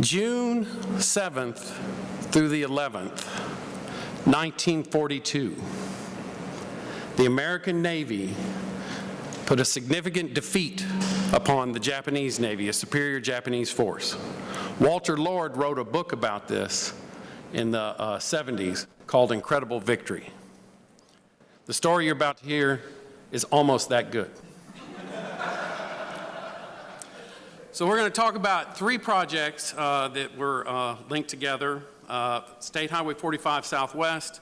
June 7th through the 11th, 1942, the American Navy put a significant defeat upon the Japanese Navy, a superior Japanese force. Walter Lord wrote a book about this in the 70s called Incredible Victory. The story you're about to hear is almost that good. So we're going to talk about three projects that were linked together. State Highway 45 Southwest,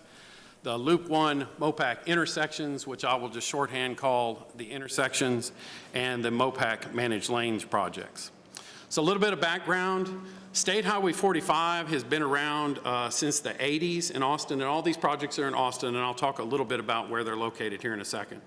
the Loop 1 MoPac intersections, which I will just shorthand call the intersections, and the MoPac managed lanes projects. So a little bit of background. State Highway 45 has been around since the 80s in Austin, and all these projects are in Austin, and I'll talk a little bit about where they're located here in a second.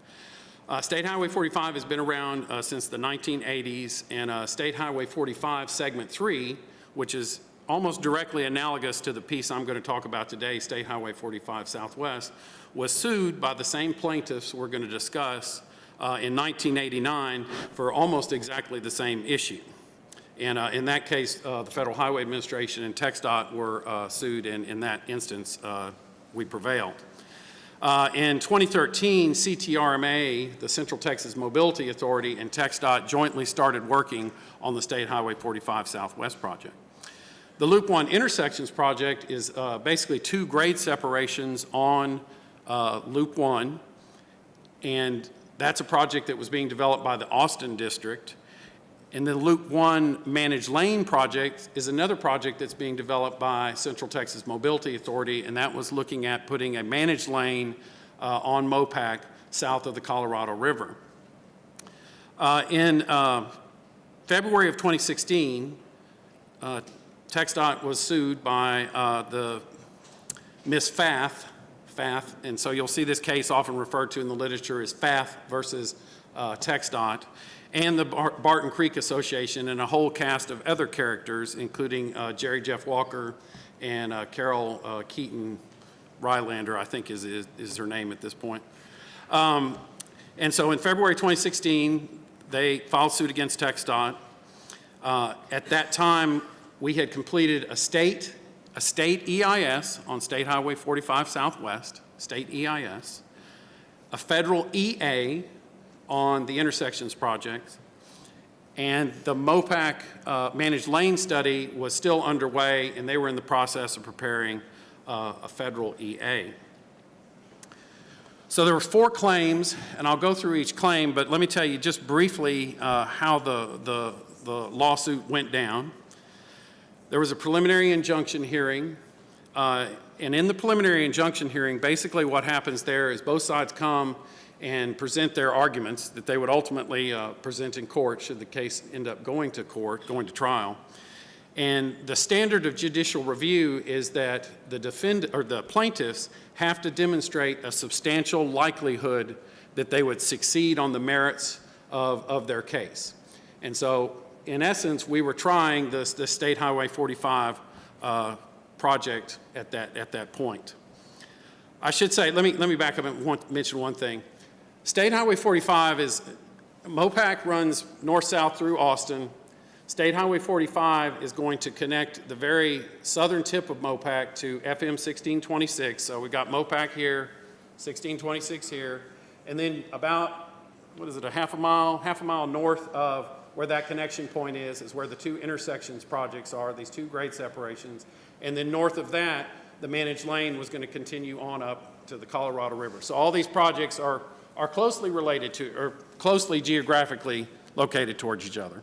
State Highway 45 has been around since the 1980s, and State Highway 45 Segment 3, which is almost directly analogous to the piece I'm going to talk about today, State Highway 45 Southwest, was sued by the same plaintiffs we're going to discuss in 1989 for almost exactly the same issue. And in that case, the Federal Highway Administration and TxDOT were sued, and in that instance, we prevailed. In 2013, CTRMA, the Central Texas Mobility Authority, and TxDOT jointly started working on the State Highway 45 Southwest project. The Loop 1 intersections project is basically two grade separations on Loop 1, and that's a project that was being developed by the Austin District. And the Loop 1 managed lane project is another project that's being developed by Central Texas Mobility Authority, and that was looking at putting a managed lane on MoPac south of the Colorado River. In February of 2016, TxDOT was sued by the Miss Fath, and so you'll see this case often referred to in the literature as Fath versus TxDOT, and the Barton Creek Association, and a whole cast of other characters, including Jerry Jeff Walker and Carol Keaton Rylander, I think is her name at this point. And so in February 2016, they filed suit against TxDOT. At that time, we had completed a state EIS on State Highway 45 Southwest, state EIS, a federal EA on the intersections project, and the MoPac managed lane study was still underway, and they were in the process of preparing a federal EA. So there were 4 claims, and I'll go through each claim, but let me tell you just briefly how the lawsuit went down. There was a preliminary injunction hearing, and in the preliminary injunction hearing, basically what happens there is both sides come and present their arguments that they would ultimately present in court should the case end up going to court, going to trial. And the standard of judicial review is that the plaintiffs have to demonstrate a substantial likelihood that they would succeed on the merits of their case. And so, in essence, we were trying the State Highway 45 project at that point. I should say, let me back up and mention one thing. State Highway 45 MoPac runs north-south through Austin. State Highway 45 is going to connect the very southern tip of MoPac to FM 1626. So we got MoPac here, 1626 here, and then about, a half a mile north of where that connection point is where the two intersections projects are, these two grade separations. And then north of that, the managed lane was going to continue on up to the Colorado River. So all these projects are closely related to, or closely geographically located towards each other.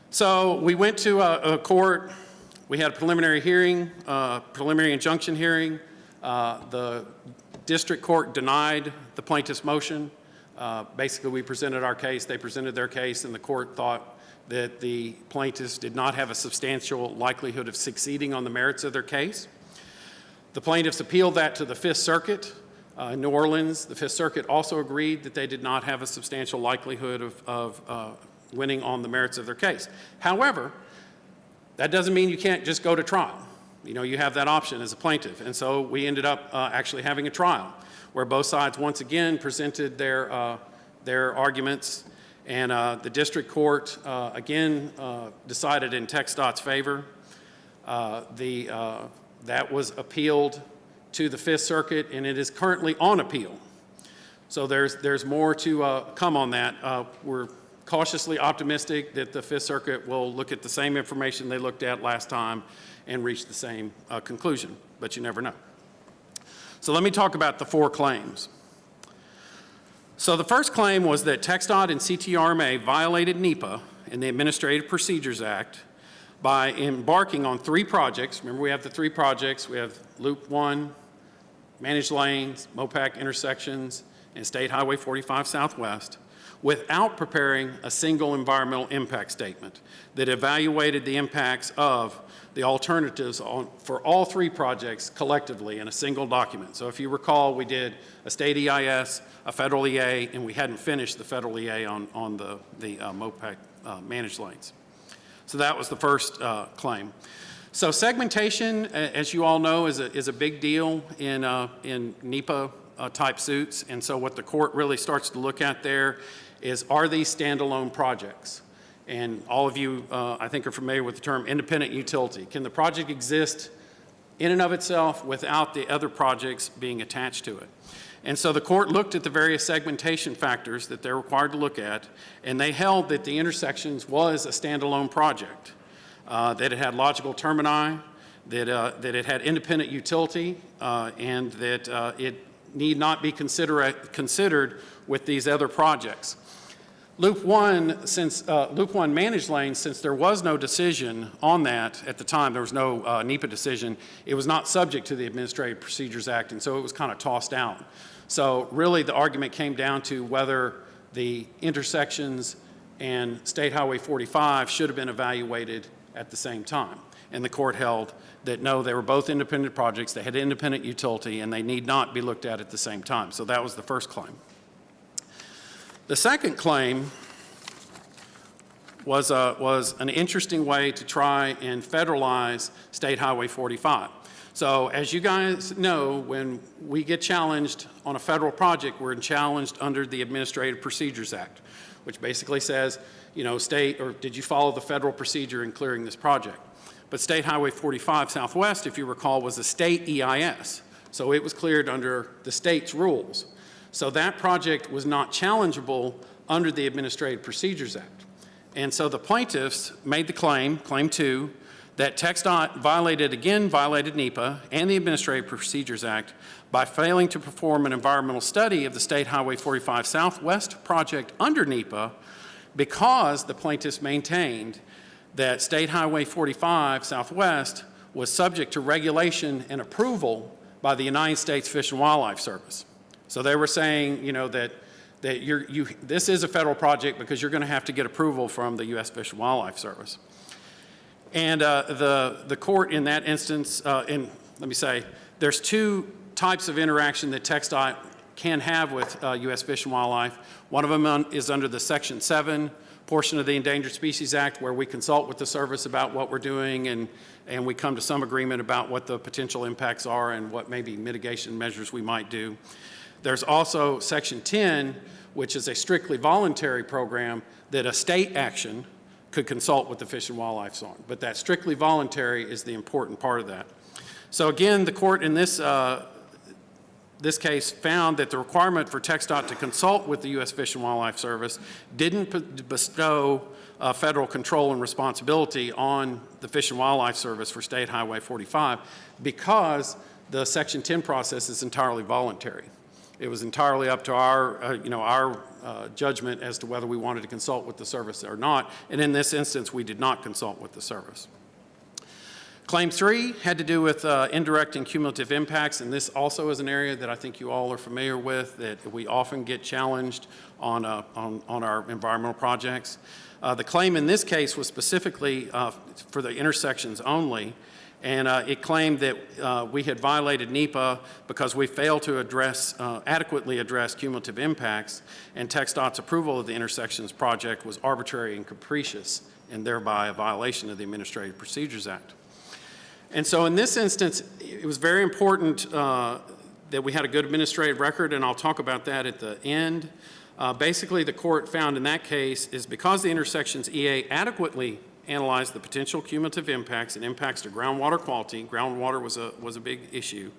So we went to a court. We had a preliminary hearing, preliminary injunction hearing. The district court denied the plaintiff's motion. Basically, we presented our case, they presented their case, and the court thought that the plaintiffs did not have a substantial likelihood of succeeding on the merits of their case. The plaintiffs appealed that to the Fifth Circuit. In New Orleans, the Fifth Circuit also agreed that they did not have a substantial likelihood of winning on the merits of their case. However, that doesn't mean you can't just go to trial. You have that option as a plaintiff. And so we ended up actually having a trial where both sides once again presented their arguments, And the district court, again, decided in TxDOT's favor. That was appealed to the Fifth Circuit, and it is currently on appeal. So there's more to come on that. We're cautiously optimistic that the Fifth Circuit will look at the same information they looked at last time and reach the same conclusion, but you never know. So let me talk about the 4 claims. So the first claim was that TxDOT and CTRMA violated NEPA and the Administrative Procedures Act by embarking on 3 projects. Remember, we have the 3 projects. We have Loop 1, Managed Lanes, MoPac intersections, and State Highway 45 Southwest, without preparing a single environmental impact statement that evaluated the impacts of the alternatives for all 3 projects collectively in a single document. So if you recall, we did a state EIS, a federal EA, and we hadn't finished the federal EA on the MoPac managed lanes. So that was the first claim. So segmentation, as you all know, is a big deal in NEPA type suits. And so what the court really starts to look at there is, are these standalone projects? And all of you, I think, are familiar with the term independent utility. Can the project exist in and of itself without the other projects being attached to it? And so the court looked at the various segmentation factors that they're required to look at, and they held that the intersections was a standalone project, that it had logical termini, that it had independent utility, and that it need not be considered with these other projects. Loop 1 managed lanes, since there was no decision on that at the time, there was no NEPA decision, it was not subject to the Administrative Procedures Act, and so it was kind of tossed out. So really the argument came down to whether the intersections and State Highway 45 should have been evaluated at the same time. And the court held that no, they were both independent projects, they had independent utility, and they need not be looked at the same time. So that was the first claim. The second claim was an interesting way to try and federalize State Highway 45. So as you guys know, when we get challenged on a federal project, we're challenged under the Administrative Procedures Act, which basically says, you know, state, or did you follow the federal procedure in clearing this project? But State Highway 45 Southwest, if you recall, was a state EIS. So it was cleared under the state's rules. So that project was not challengeable under the Administrative Procedures Act. And so the plaintiffs made the claim 2, that TxDOT violated NEPA and the Administrative Procedures Act by failing to perform an environmental study of the State Highway 45 Southwest project under NEPA, because the plaintiffs maintained that State Highway 45 Southwest was subject to regulation and approval by the United States Fish and Wildlife Service. So they were saying, you know, that this is a federal project because you're going to have to get approval from the U.S. Fish and Wildlife Service. And the court in that instance, let me say, there's 2 types of interaction that TxDOT can have with U.S. Fish and Wildlife. One of them is under the Section 7 portion of the Endangered Species Act, where we consult with the service about what we're doing, and we come to some agreement about what the potential impacts are and what maybe mitigation measures we might do. There's also Section 10, which is a strictly voluntary program that a state action could consult with the Fish and Wildlife on. But that strictly voluntary is the important part of that. So again, the court in this case found that the requirement for TxDOT to consult with the U.S. Fish and Wildlife Service didn't bestow federal control and responsibility on the Fish and Wildlife Service for State Highway 45, because the Section 10 process is entirely voluntary. It was entirely up to our judgment as to whether we wanted to consult with the service or not. And in this instance, we did not consult with the service. Claim 3 had to do with indirect and cumulative impacts, and this also is an area that I think you all are familiar with, that we often get challenged on our environmental projects. The claim in this case was specifically for the intersections only, and it claimed that we had violated NEPA because we failed to adequately address cumulative impacts, and TxDOT's approval of the intersections project was arbitrary and capricious, and thereby a violation of the Administrative Procedures Act. And so in this instance, it was very important that we had a good administrative record, and I'll talk about that at the end. Basically, the court found in that case is because the intersections EA adequately analyzed the potential cumulative impacts and impacts to groundwater quality, groundwater was a big issue,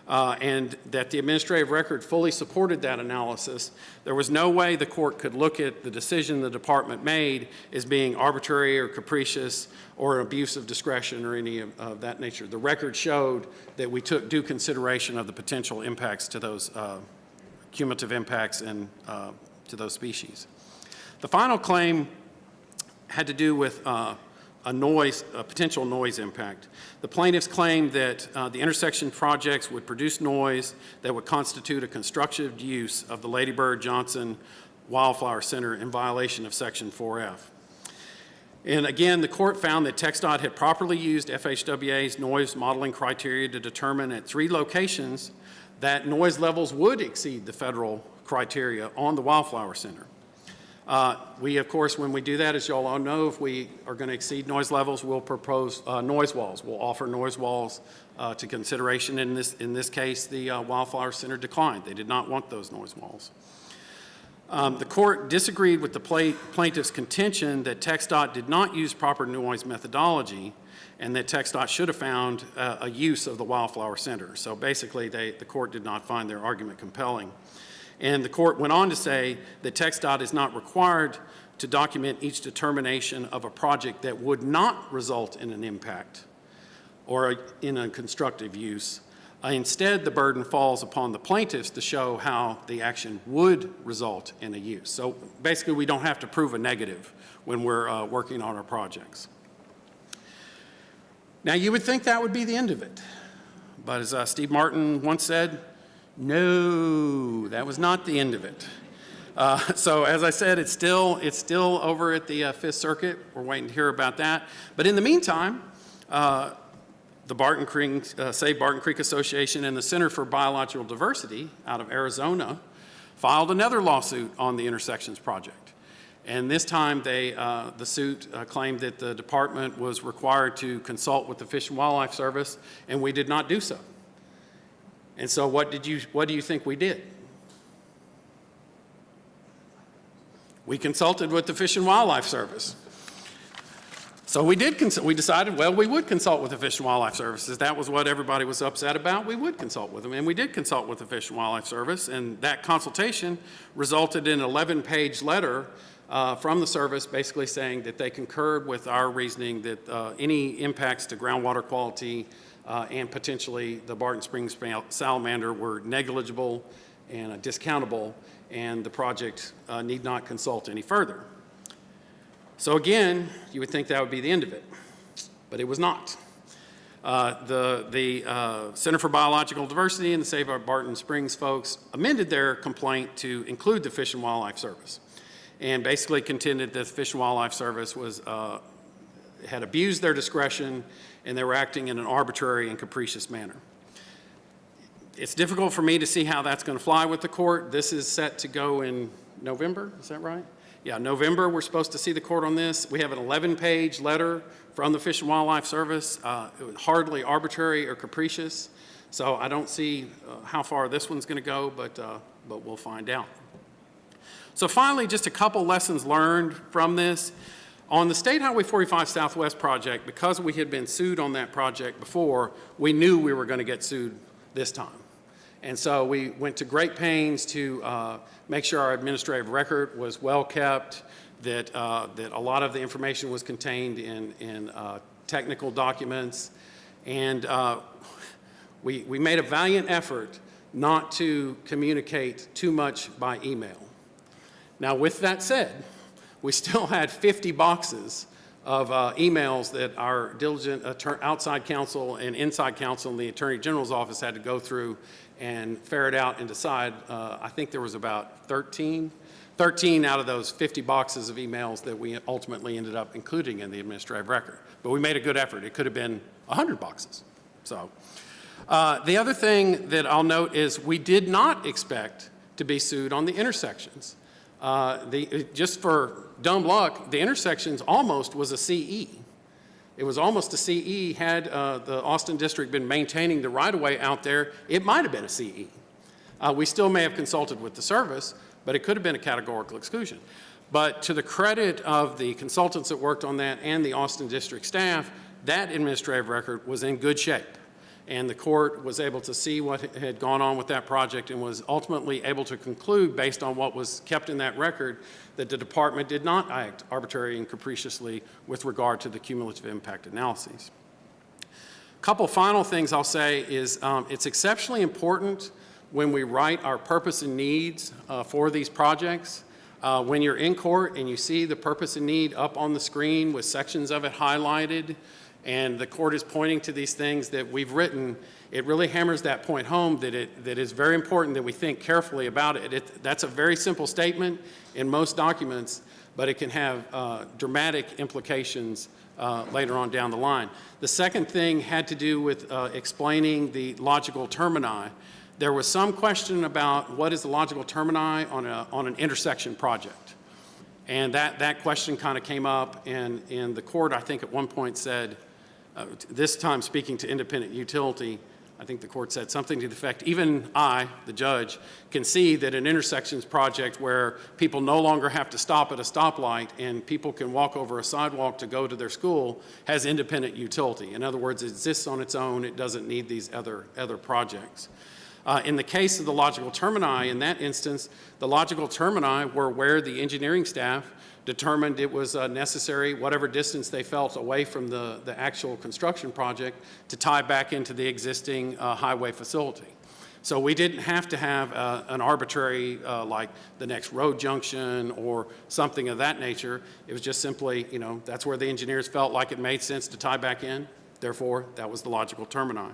and that the administrative record fully supported that analysis, there was no way the court could look at the decision the department made as being arbitrary or capricious or an abuse of discretion or any of that nature. The record showed that we took due consideration of the potential impacts to those cumulative impacts and to those species. The final claim had to do with a potential noise impact. The plaintiffs claimed that the intersection projects would produce noise that would constitute a constructive use of the Lady Bird Johnson Wildflower Center in violation of Section 4F. And again, the court found that TxDOT had properly used FHWA's noise modeling criteria to determine at 3 locations that noise levels would exceed the federal criteria on the Wildflower Center. We, of course, when we do that, as you all know, if we are going to exceed noise levels, we'll propose noise walls. We'll offer noise walls to consideration. In this case, the Wildflower Center declined. They did not want those noise walls. The court disagreed with the plaintiff's contention that TxDOT did not use proper noise methodology and that TxDOT should have found a use of the Wildflower Center. So basically, the court did not find their argument compelling. And the court went on to say that TxDOT is not required to document each determination of a project that would not result in an impact or in a constructive use. Instead, the burden falls upon the plaintiffs to show how the action would result in a use. So basically, we don't have to prove a negative when we're working on our projects. Now, you would think that would be the end of it. But as Steve Martin once said, no, that was not the end of it. So as I said, it's still over at the Fifth Circuit. We're waiting to hear about that. But in the meantime, the Save Barton Creek Association and the Center for Biological Diversity out of Arizona filed another lawsuit on the Intersections Project. And this time the suit claimed that the department was required to consult with the Fish and Wildlife Service, and we did not do so. And so what do you think we did? We consulted with the Fish and Wildlife Service. So we decided, well, we would consult with the Fish and Wildlife Service. That was what everybody was upset about. We would consult with them, and we did consult with the Fish and Wildlife Service, and that consultation resulted in an 11-page letter from the service basically saying that they concurred with our reasoning that any impacts to groundwater quality and potentially the Barton Springs salamander were negligible and discountable, and the project need not consult any further. So again, you would think that would be the end of it, but it was not. The Center for Biological Diversity and the Save Barton Springs folks amended their complaint to include the Fish and Wildlife Service, and basically contended that the Fish and Wildlife Service had abused their discretion and they were acting in an arbitrary and capricious manner. It's difficult for me to see how that's going to fly with the court. This is set to go in November, is that right? Yeah, November, we're supposed to see the court on this. We have an 11-page letter from the Fish and Wildlife Service. It was hardly arbitrary or capricious, so I don't see how far this one's going to go, but we'll find out. So finally, just a couple lessons learned from this. On the State Highway 45 Southwest project, because we had been sued on that project before, we knew we were going to get sued this time. And so we went to great pains to make sure our administrative record was well kept, that a lot of the information was contained in technical documents, and we made a valiant effort not to communicate too much by email. Now, with that said, we still had 50 boxes of emails that our diligent outside counsel and inside counsel in the Attorney General's office had to go through and ferret out and decide. I think there was about 13 out of those 50 boxes of emails that we ultimately ended up including in the administrative record. But we made a good effort. It could have been 100 boxes. So the other thing that I'll note is we did not expect to be sued on the intersections. Just for dumb luck, the intersections almost was a CE. It was almost a CE. Had the Austin District been maintaining the right-of-way out there, it might have been a CE. We still may have consulted with the service, but it could have been a categorical exclusion. But to the credit of the consultants that worked on that and the Austin District staff, that administrative record was in good shape. And the court was able to see what had gone on with that project and was ultimately able to conclude, based on what was kept in that record, that the department did not act arbitrarily and capriciously with regard to the cumulative impact analyses. A couple final things I'll say is it's exceptionally important when we write our purpose and needs for these projects. When you're in court and you see the purpose and need up on the screen with sections of it highlighted, and the court is pointing to these things that we've written, it really hammers that point home that it is very important that we think carefully about it. That's a very simple statement in most documents, but it can have dramatic implications later on down the line. The second thing had to do with explaining the logical termini. There was some question about what is the logical termini on an intersection project. And that question kind of came up, and the court, I think, at one point said, this time speaking to independent utility, I think the court said something to the effect, even I, the judge, can see that an intersections project where people no longer have to stop at a stoplight and people can walk over a sidewalk to go to their school has independent utility. In other words, it exists on its own. It doesn't need these other projects. In the case of the logical termini, in that instance, the logical termini were where the engineering staff determined it was necessary, whatever distance they felt away from the actual construction project, to tie back into the existing highway facility. So we didn't have to have an arbitrary, like the next road junction or something of that nature. It was just simply, that's where the engineers felt like it made sense to tie back in. Therefore, that was the logical termini.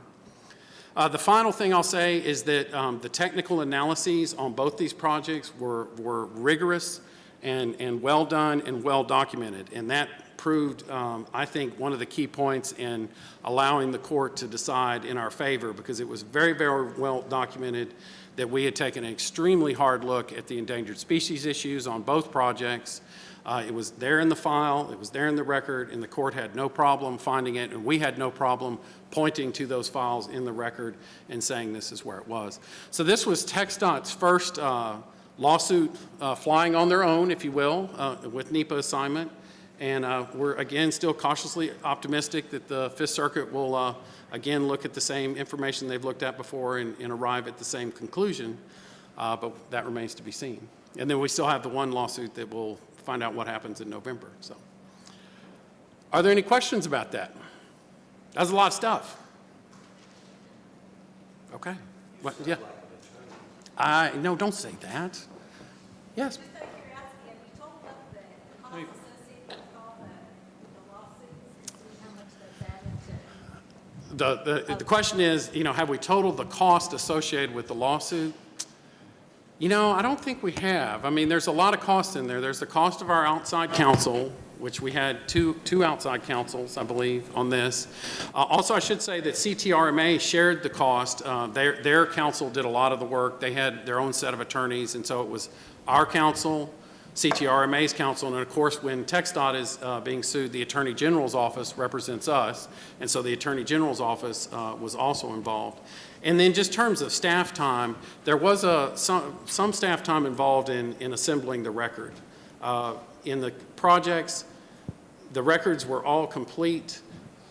The final thing I'll say is that the technical analyses on both these projects were rigorous and well done and well documented. And that proved, I think, one of the key points in allowing the court to decide in our favor, because it was very, very well documented that we had taken an extremely hard look at the endangered species issues on both projects. It was there in the file, it was there in the record, and the court had no problem finding it, and we had no problem pointing to those files in the record and saying this is where it was. So this was TxDOT's first lawsuit flying on their own, if you will, with NEPA assignment. And we're, again, still cautiously optimistic that the Fifth Circuit will, again, look at the same information they've looked at before and arrive at the same conclusion, but that remains to be seen. And then we still have the one lawsuit that will find out what happens in November. So, are there any questions about that? That was a lot of stuff. Okay. What? Yeah. No, don't say that. Yes. Just out of curiosity, have you told them the cost associated with all the lawsuits? How much that's added to? The question is, have we totaled the cost associated with the lawsuit? I don't think we have. I mean, there's a lot of costs in there. There's the cost of our outside counsel, which we had two outside counsels, I believe, on this. Also, I should say that CTRMA shared the cost. Their counsel did a lot of the work. They had their own set of attorneys, and so it was our counsel, CTRMA's counsel, and of course, when TxDOT is being sued, the Attorney General's office represents us, and so the Attorney General's office was also involved. And then just in terms of staff time, there was some staff time involved in assembling the record. In the projects, the records were all complete.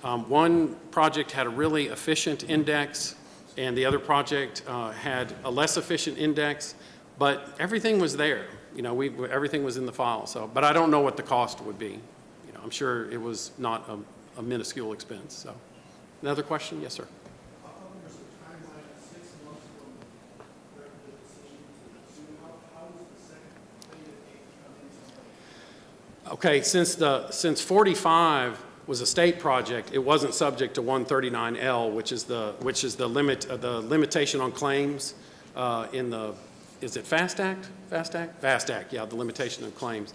One project had a really efficient index, and the other project had a less efficient index, but everything was there. Everything was in the file. So, but I don't know what the cost would be. I'm sure it was not a minuscule expense. So, another question? Yes, sir. Okay, since 45 was a state project, it wasn't subject to 139L, which is the limitation on claims in the, is it FAST Act? FAST Act? FAST Act, yeah, the limitation on claims.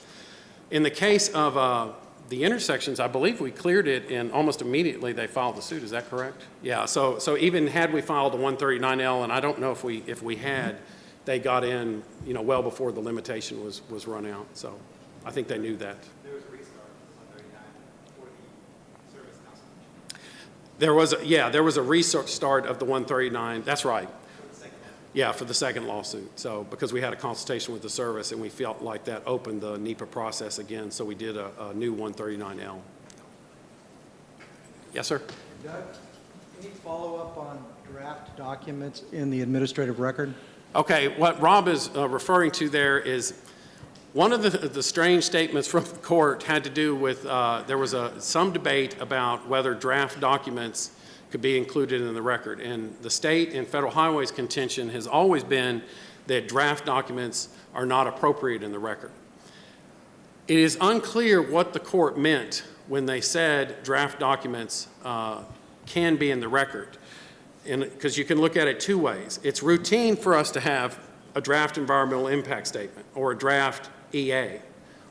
In the case of the intersections, I believe we cleared it, and almost immediately they filed the suit. Is that correct? Yeah. So even had we filed the 139L, and I don't know if we had, they got in, well before the limitation was run out. So I think they knew that. There was a restart on 39 for the service council. There was a restart of the 139. That's right. Yeah, for the second lawsuit. So, because we had a consultation with the service and we felt like that opened the NEPA process again, so we did a new 139L. Yes, sir? Doug, any follow-up on draft documents in the administrative record? Okay, what Rob is referring to there is one of the strange statements from the court had to do with, there was some debate about whether draft documents could be included in the record. And the state and federal highways contention has always been that draft documents are not appropriate in the record. It is unclear what the court meant when they said draft documents can be in the record. Because you can look at it two ways. It's routine for us to have a draft environmental impact statement or a draft EA.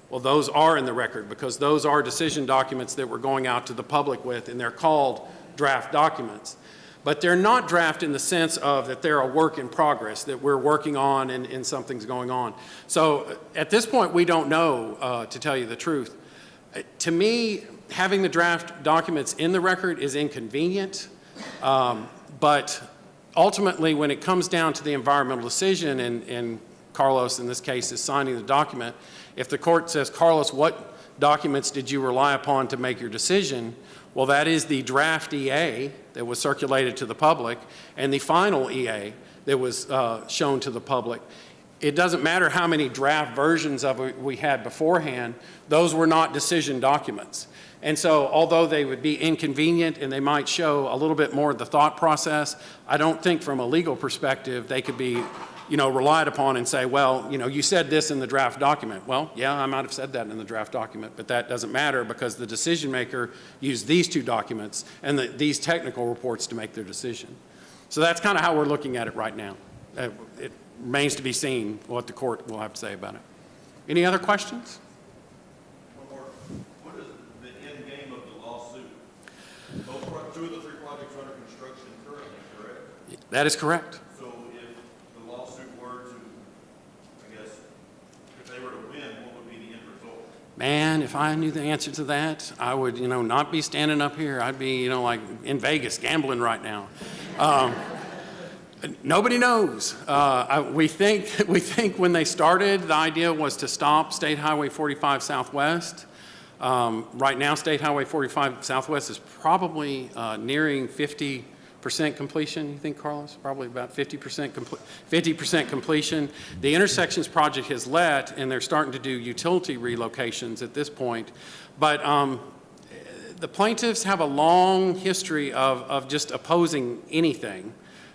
Well, those are in the record because those are decision documents that we're going out to the public with, and they're called draft documents. But they're not draft in the sense of that they're a work in progress, that we're working on and something's going on. So at this point, we don't know, to tell you the truth. To me, having the draft documents in the record is inconvenient. But ultimately, when it comes down to the environmental decision, and Carlos, in this case, is signing the document, if the court says, Carlos, what documents did you rely upon to make your decision? Well, that is the draft EA that was circulated to the public and the final EA that was shown to the public. It doesn't matter how many draft versions of it we had beforehand, those were not decision documents. And so, although they would be inconvenient and they might show a little bit more of the thought process, I don't think from a legal perspective they could be, relied upon and say, well, you said this in the draft document. Well, yeah, I might have said that in the draft document, but that doesn't matter because the decision maker used these two documents and these technical reports to make their decision. So that's kind of how we're looking at it right now. It remains to be seen what the court will have to say about it. Any other questions? What is the end game of the lawsuit? Two of the three projects are under construction currently, correct? That is correct. So if the lawsuit were to, if they were to win, what would be the end result? Man, if I knew the answer to that, I would, not be standing up here. I'd be, like in Vegas gambling right now. Nobody knows. We think when they started, the idea was to stop State Highway 45 Southwest. Right now, State Highway 45 Southwest is probably nearing 50% completion. You think, Carlos? Probably about 50% completion. The intersections project has let, and they're starting to do utility relocations at this point. But the plaintiffs have a long history of just opposing anything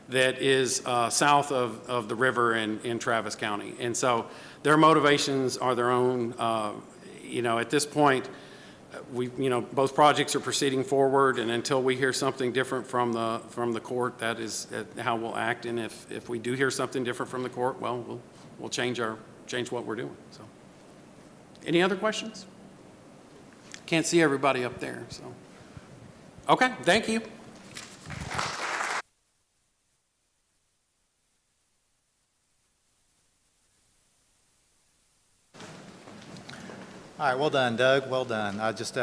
that is south of the river in Travis County. And so their motivations are their own. At this point, both projects are proceeding forward, and until we hear something different from the court, that is how we'll act. And if we do hear something different from the court, well, we'll change what we're doing. So, any other questions? Can't see everybody up there, so. Okay, thank you. All right, well done, Doug, well done. Just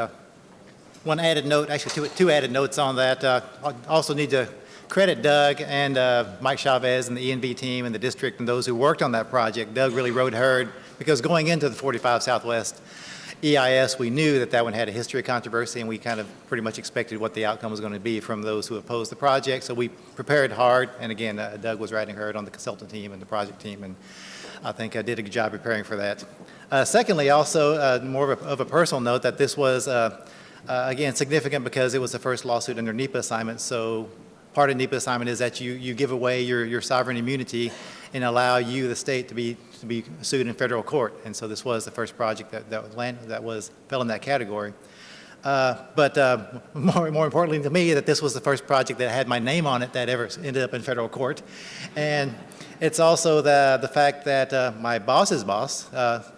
one added note, actually two added notes on that. I also need to credit Doug and Mike Chavez and the E&B team and the district and those who worked on that project. Doug really rode hard because going into the 45 Southwest EIS, we knew that one had a history of controversy, and we kind of pretty much expected what the outcome was going to be from those who opposed the project. So we prepared hard, and again, Doug was riding hard on the consultant team and the project team, and I think I did a good job preparing for that. Secondly, also, more of a personal note, that this was, again, significant because it was the first lawsuit under NEPA assignment. So part of NEPA assignment is that you give away your sovereign immunity and allow you, the state, to be sued in federal court. And so this was the first project that fell in that category. But more importantly to me, that this was the first project that had my name on it that ever ended up in federal court. And it's also the fact that my boss's boss,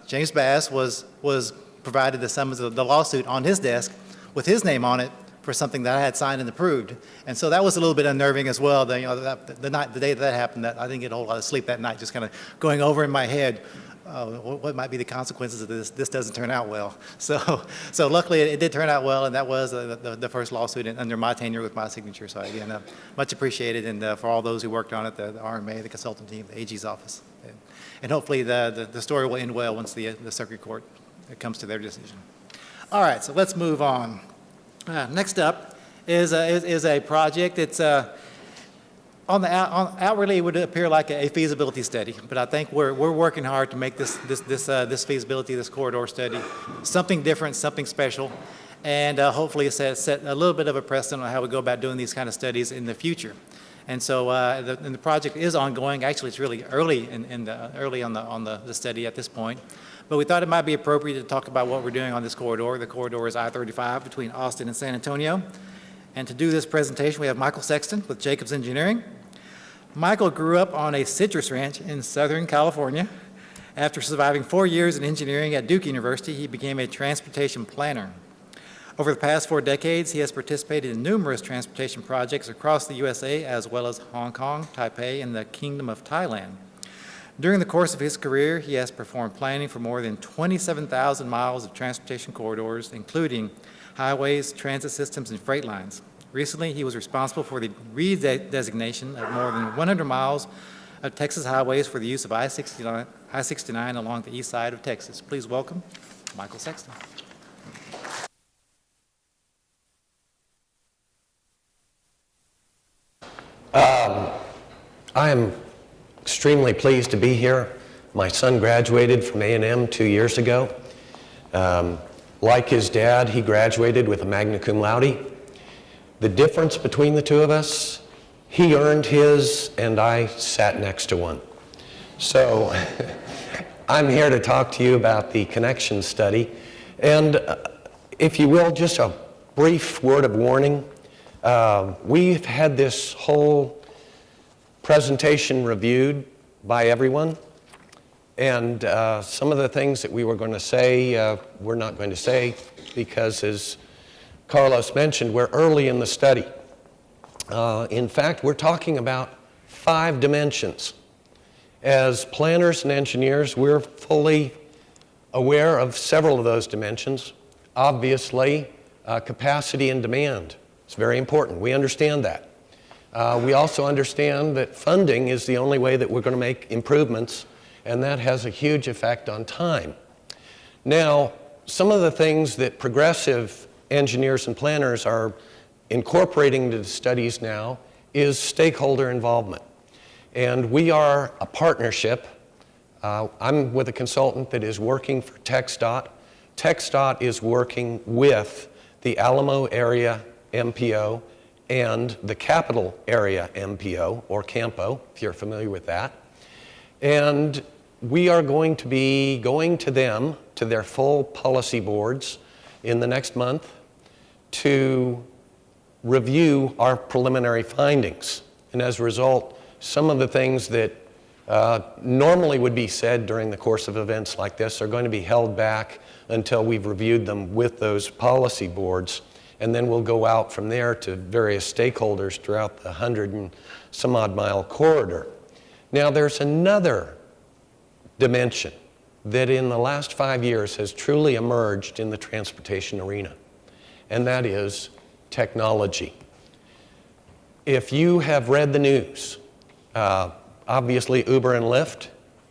James Bass, was provided the summons of the lawsuit on his desk with his name on it for something that I had signed and approved. And so that was a little bit unnerving as well. The day that happened, that I didn't get a whole lot of sleep that night, just kind of going over in my head, what might be the consequences of this doesn't turn out well. So luckily it did turn out well, and that was the first lawsuit under my tenure with my signature. So again, much appreciated, and for all those who worked on it, the RMA, the consultant team, the AG's office. And hopefully the story will end well once the circuit court comes to their decision. All right, so let's move on. Next up is a project. It's outwardly it would appear like a feasibility study, but I think we're working hard to make this feasibility, this corridor study, something different, something special, and hopefully set a little bit of a precedent on how we go about doing these kind of studies in the future. And so the project is ongoing. Actually, it's really early on the study at this point. But we thought it might be appropriate to talk about what we're doing on this corridor. The corridor is I-35 between Austin and San Antonio. And to do this presentation, we have Michael Sexton with Jacobs Engineering. Michael grew up on a citrus ranch in Southern California. After surviving 4 years in engineering at Duke University, he became a transportation planner. Over the past 4 decades, he has participated in numerous transportation projects across the USA, as well as Hong Kong, Taipei, and the Kingdom of Thailand. During the course of his career, he has performed planning for more than 27,000 miles of transportation corridors, including highways, transit systems, and freight lines. Recently, he was responsible for the redesignation of more than 100 miles of Texas highways for the use of I-69 along the east side of Texas. Please welcome Michael Sexton. I am extremely pleased to be here. My son graduated from A&M 2 years ago. Like his dad, he graduated with a magna cum laude. The difference between the two of us, he earned his and I sat next to one. So I'm here to talk to you about the connection study. And if you will, just a brief word of warning. We've had this whole presentation reviewed by everyone, and some of the things that we were going to say, we're not going to say, because as Carlos mentioned, we're early in the study. In fact, we're talking about 5 dimensions. As planners and engineers, we're fully aware of several of those dimensions. Obviously, capacity and demand. It's very important. We understand that. We also understand that funding is the only way that we're going to make improvements, and that has a huge effect on time. Now, some of the things that progressive engineers and planners are incorporating into the studies now is stakeholder involvement. And we are a partnership. I'm with a consultant that is working for TxDOT. TxDOT is working with the Alamo Area MPO and the Capital Area MPO, or CAMPO, if you're familiar with that. And we are going to be going to them, to their full policy boards in the next month to review our preliminary findings. And as a result, some of the things that normally would be said during the course of events like this are going to be held back until we've reviewed them with those policy boards. And then we'll go out from there to various stakeholders throughout the 100 and some odd mile corridor. Now, there's another dimension that in the last 5 years has truly emerged in the transportation arena, and that is technology. If you have read the news, obviously Uber and Lyft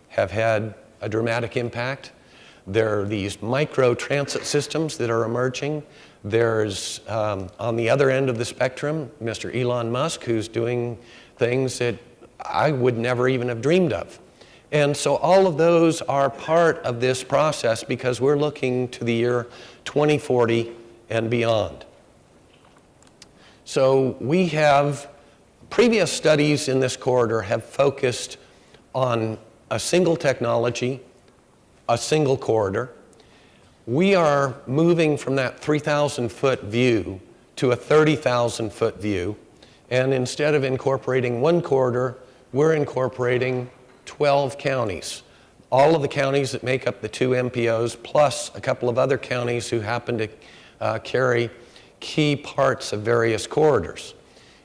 have had a dramatic impact. There are these micro transit systems that are emerging. There's, on the other end of the spectrum, Mr. Elon Musk, who's doing things that I would never even have dreamed of. And so all of those are part of this process because we're looking to the year 2040 and beyond. So we have, previous studies in this corridor have focused on a single technology, a single corridor. We are moving from that 3,000-foot view to a 30,000-foot view, and instead of incorporating one corridor, we're incorporating 12 counties. All of the counties that make up the 2 MPOs, plus a couple of other counties who happen to carry key parts of various corridors.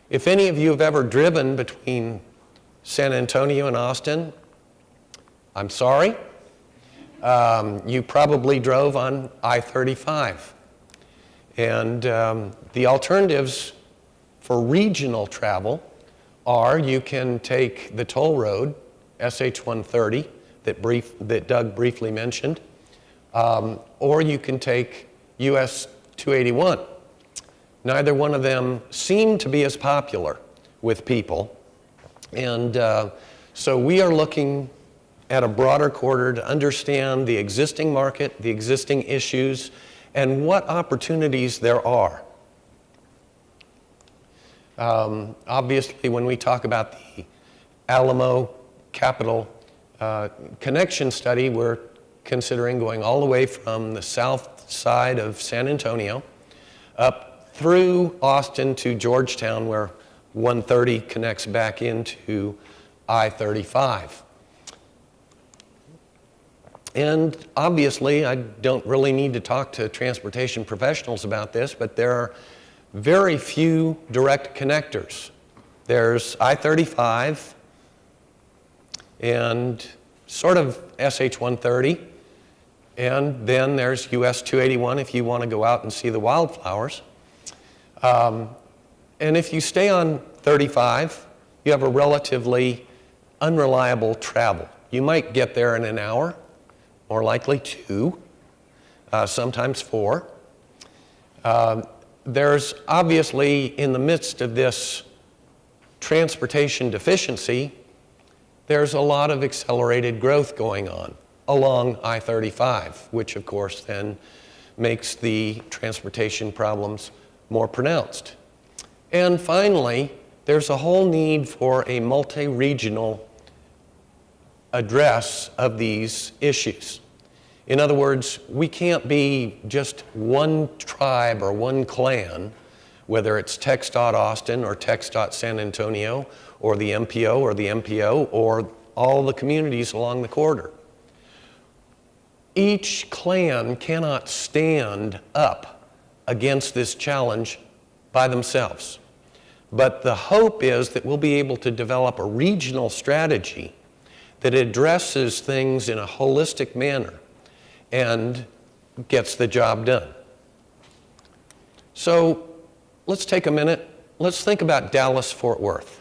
If any of you have ever driven between San Antonio and Austin, I'm sorry. You probably drove on I-35. And the alternatives for regional travel are you can take the toll road, SH-130, that Doug briefly mentioned, or you can take US 281. Neither one of them seem to be as popular with people. And so we are looking at a broader corridor to understand the existing market, the existing issues, and what opportunities there are. Obviously, when we talk about the Alamo Capital Connection Study, we're considering going all the way from the south side of San Antonio up through Austin to Georgetown, where 130 connects back into I-35. And obviously, I don't really need to talk to transportation professionals about this, but there are very few direct connectors. There's I-35 and sort of SH-130, and then there's US 281 if you want to go out and see the wildflowers. And if you stay on 35, you have a relatively unreliable travel. You might get there in an hour, more likely 2, sometimes 4. There's obviously, in the midst of this transportation deficiency, there's a lot of accelerated growth going on along I-35, which of course then makes the transportation problems more pronounced. And finally, there's a whole need for a multi-regional address of these issues. In other words, we can't be just one tribe or one clan, whether it's TxDOT Austin or TxDOT San Antonio or the MPO or all the communities along the corridor. Each clan cannot stand up against this challenge by themselves. But the hope is that we'll be able to develop a regional strategy that addresses things in a holistic manner and gets the job done. So let's take a minute. Let's think about Dallas-Fort Worth.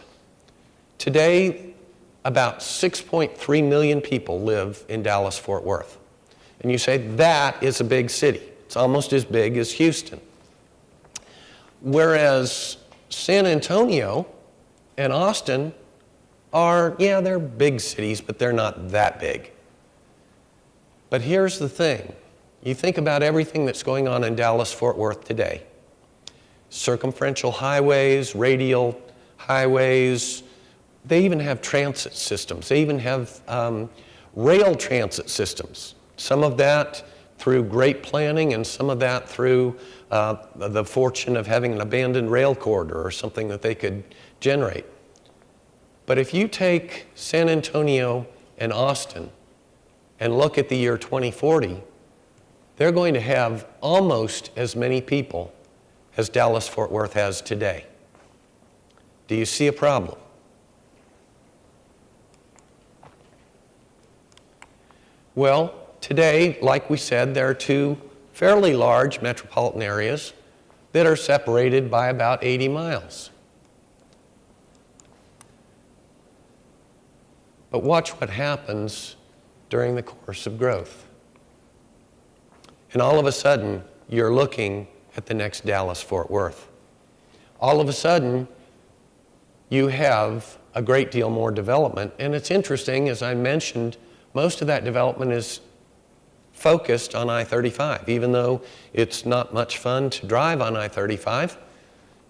Today, about 6.3 million people live in Dallas-Fort Worth. And you say, that is a big city. It's almost as big as Houston. Whereas San Antonio and Austin are, yeah, they're big cities, but they're not that big. But here's the thing. You think about everything that's going on in Dallas-Fort Worth today. Circumferential highways, radial highways. They even have transit systems. They even have rail transit systems. Some of that through great planning and some of that through the fortune of having an abandoned rail corridor or something that they could generate. But if you take San Antonio and Austin and look at the year 2040, they're going to have almost as many people as Dallas-Fort Worth has today. Do you see a problem? Well, today, like we said, there are two fairly large metropolitan areas that are separated by about 80 miles. But watch what happens during the course of growth. And all of a sudden, you're looking at the next Dallas-Fort Worth. All of a sudden, you have a great deal more development. And it's interesting, as I mentioned, most of that development is focused on I-35. Even though it's not much fun to drive on I-35,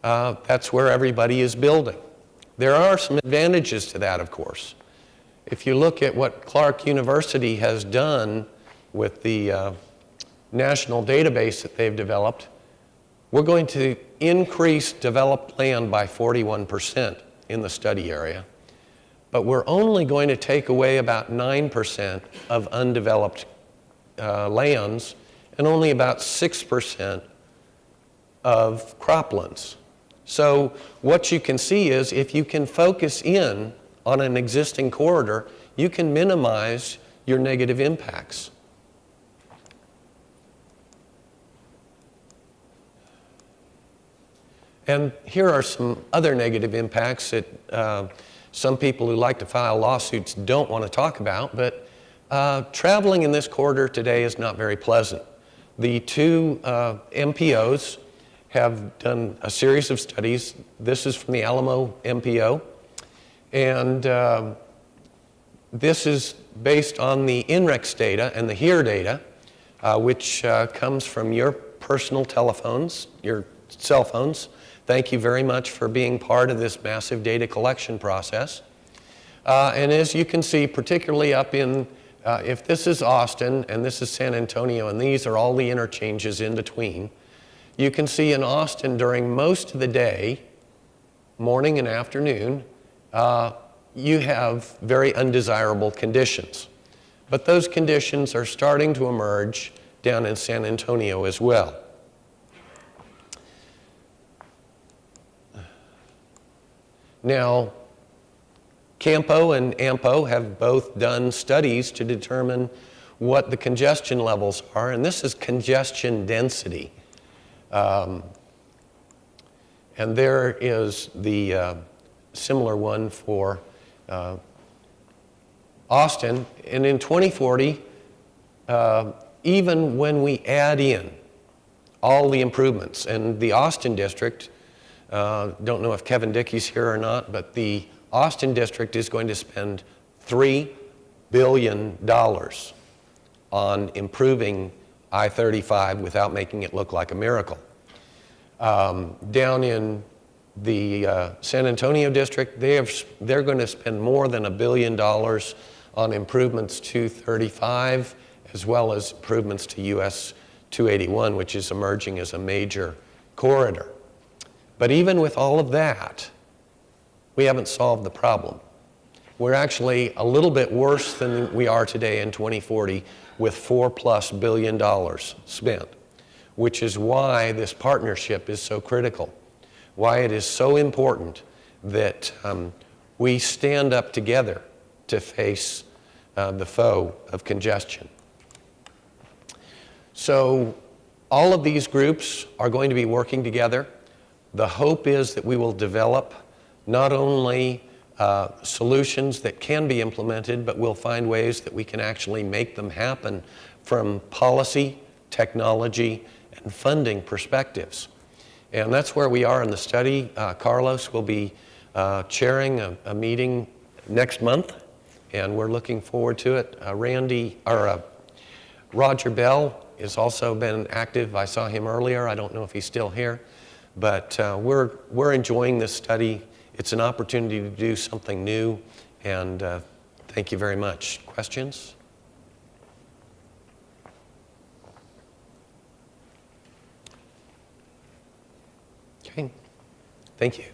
that's where everybody is building. There are some advantages to that, of course. If you look at what Clark University has done with the national database that they've developed, we're going to increase developed land by 41% in the study area. But we're only going to take away about 9% of undeveloped lands and only about 6% of croplands. So what you can see is if you can focus in on an existing corridor, you can minimize your negative impacts. And here are some other negative impacts that some people who like to file lawsuits don't want to talk about, but traveling in this corridor today is not very pleasant. The two MPOs have done a series of studies. This is from the Alamo MPO, and this is based on the INREX data and the HERE data, which comes from your personal telephones, your cell phones. Thank you very much for being part of this massive data collection process. And as you can see, particularly up in, if this is Austin and this is San Antonio, and these are all the interchanges in between, you can see in Austin during most of the day, morning and afternoon, you have very undesirable conditions. But those conditions are starting to emerge down in San Antonio as well. Now, Campo and AMPO have both done studies to determine what the congestion levels are, and this is congestion density. And there is the similar one for Austin. And in 2040, even when we add in all the improvements, and the Austin district, don't know if Kevin Dickey's here or not, but the Austin district is going to spend $3 billion on improving I-35 without making it look like a miracle. Down in the San Antonio district, they're going to spend more than $1 billion on improvements to 35, as well as improvements to US 281, which is emerging as a major corridor. But even with all of that, we haven't solved the problem. We're actually a little bit worse than we are today in 2040 with $4+ billion spent, which is why this partnership is so critical, why it is so important that we stand up together to face the foe of congestion. So all of these groups are going to be working together. The hope is that we will develop not only solutions that can be implemented, but we'll find ways that we can actually make them happen from policy, technology, and funding perspectives. And that's where we are in the study. Carlos will be chairing a meeting next month, and we're looking forward to it. Roger Bell has also been active. I saw him earlier. I don't know if he's still here. But we're enjoying this study. It's an opportunity to do something new, and thank you very much. Questions? Okay, thank you.